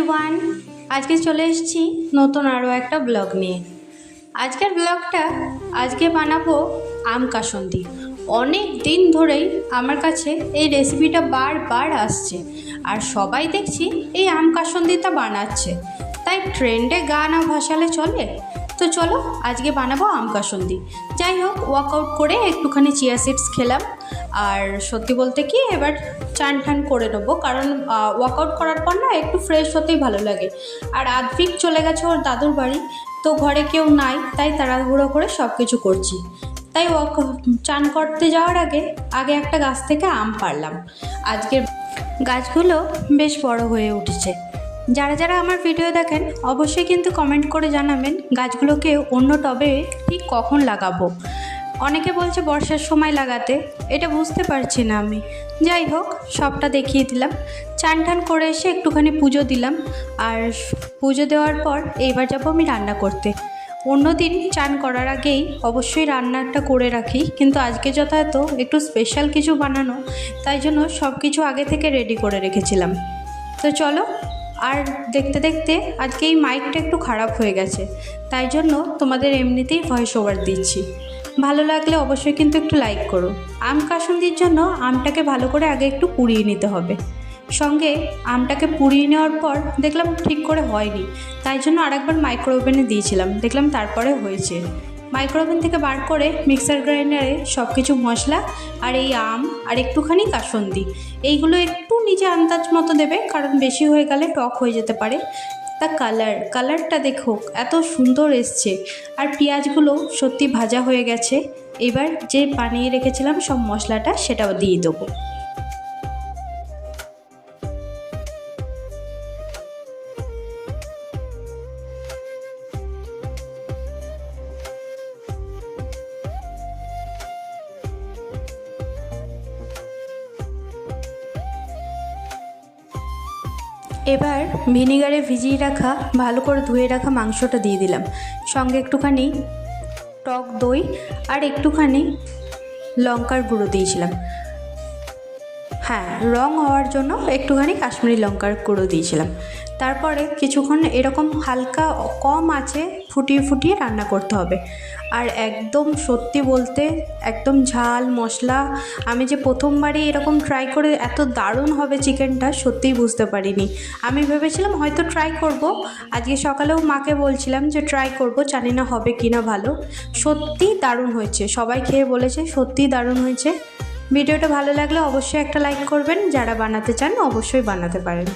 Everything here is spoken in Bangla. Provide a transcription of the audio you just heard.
এভরিওয়ান, আজকে চলে এসেছি নতুন আরও একটা ব্লগ নিয়ে। আজকের ব্লগটা বানাবো আম কাসুন্দি। অনেক দিন ধরেই আমার কাছে এই রেসিপিটা বারবার আসছে, আর সবাই দেখছি এই আম কাসুন্দিটা বানাচ্ছে, তাই ট্রেন্ডে গা না ভাসালে চলে। তো চলো আজকে বানাবো আম কাসুন্দি। যাই হোক, ওয়ার্কআউট করে একটুখানি চিয়া সিডস খেলাম, আর সত্যি বলতে কি এবার চান ঠান করে নেবো, কারণ ওয়ার্কআউট করার পর না একটু ফ্রেশ হতেই ভালো লাগে। আর আদ্ভিক চলে গেছে ওর দাদুর বাড়ি, তো ঘরে কেউ নাই, তাই তাড়াহুড়ো করে সব কিছু করছি। তাই চান করতে যাওয়ার আগে একটা গাছ থেকে আম পাড়লাম। আজকের গাছগুলো বেশ বড় হয়ে উঠেছে। যারা যারা আমার ভিডিও দেখেন অবশ্যই কিন্তু কমেন্ট করে জানাবেন গাছগুলোকে অন্য টবে ঠিক কখন লাগাবো। অনেকে বলছে বর্ষার সময় লাগাতে, এটা বুঝতে পারছি না আমি। যাই হোক, সবটা দেখিয়ে দিলাম। চান টান করে এসে একটুখানি পুজো দিলাম, আর পুজো দেওয়ার পর এইবার যাবো আমি রান্না করতে। অন্যদিন চান করার আগেই অবশ্যই রান্নাটা করে রাখি, কিন্তু আজকে যথাযথ একটু স্পেশাল কিছু বানানো, তাই জন্য সব কিছু আগে থেকে রেডি করে রেখেছিলাম। তো চলো, আর দেখতে দেখতে আজকে এই মাইকটা একটু খারাপ হয়ে গেছে, তাই জন্য তোমাদের এমনিতেই ভয়েস ওভার দিচ্ছি। ভালো লাগলে অবশ্যই কিন্তু একটু লাইক করো। আম কাসুন্দির জন্য আমটাকে ভালো করে আগে একটু পুড়িয়ে নিতে হবে। সঙ্গে আমটাকে পুড়িয়ে নেওয়ার পর দেখলাম ঠিক করে হয়নি, তাই জন্য আরেকবার মাইক্রো ওভেনে দিয়েছিলাম, দেখলাম তারপরে হয়েছে। মাইক্রো ওভেন থেকে বার করে মিক্সার গ্রাইন্ডারে সব কিছু মশলা আর এই আম আর একটুখানি কাসুন্দি এইগুলো একটু নিজে আন্দাজ মতো দেবে, কারণ বেশি হয়ে গেলে টক হয়ে যেতে পারে। তা কালারটা দেখো এত সুন্দর এসছে, আর পেঁয়াজগুলো সত্যি ভাজা হয়ে গেছে। এবার যে বানিয়ে রেখেছিলাম সব মশলাটা সেটাও দিয়ে দেবো। এবার ভিনিগারে ভিজিয়ে রাখা ভালো করে ধুয়ে রাখা মাংসটা দিয়ে দিলাম, সঙ্গে একটুখানি টক দই আর একটুখানি লঙ্কার গুঁড়ো দিয়েছিলাম। হ্যাঁ, রং হওয়ার জন্য একটুখানি কাশ্মীরি লঙ্কার গুঁড়ো দিয়েছিলাম। তারপরে কিছুক্ষণ এরকম হালকা কম আঁচে ফুটিয়ে ফুটিয়ে রান্না করতে হবে। আর একদম সত্যি বলতে একদম ঝাল মশলা, আমি যে প্রথমবারই এরকম ট্রাই করে এত দারুণ হবে চিকেনটা সত্যিই বুঝতে পারিনি। আমি ভেবেছিলাম হয়তো ট্রাই করব, আজকে সকালেও মাকে বলছিলাম যে ট্রাই করব, জানি না হবে কি না। ভালো, সত্যিই দারুণ হয়েছে, সবাই খেয়ে বলেছে সত্যিই দারুণ হয়েছে। ভিডিওটা ভালো লাগলে অবশ্যই একটা লাইক করবেন, যারা বানাতে চান অবশ্যই বানাতে পারেন।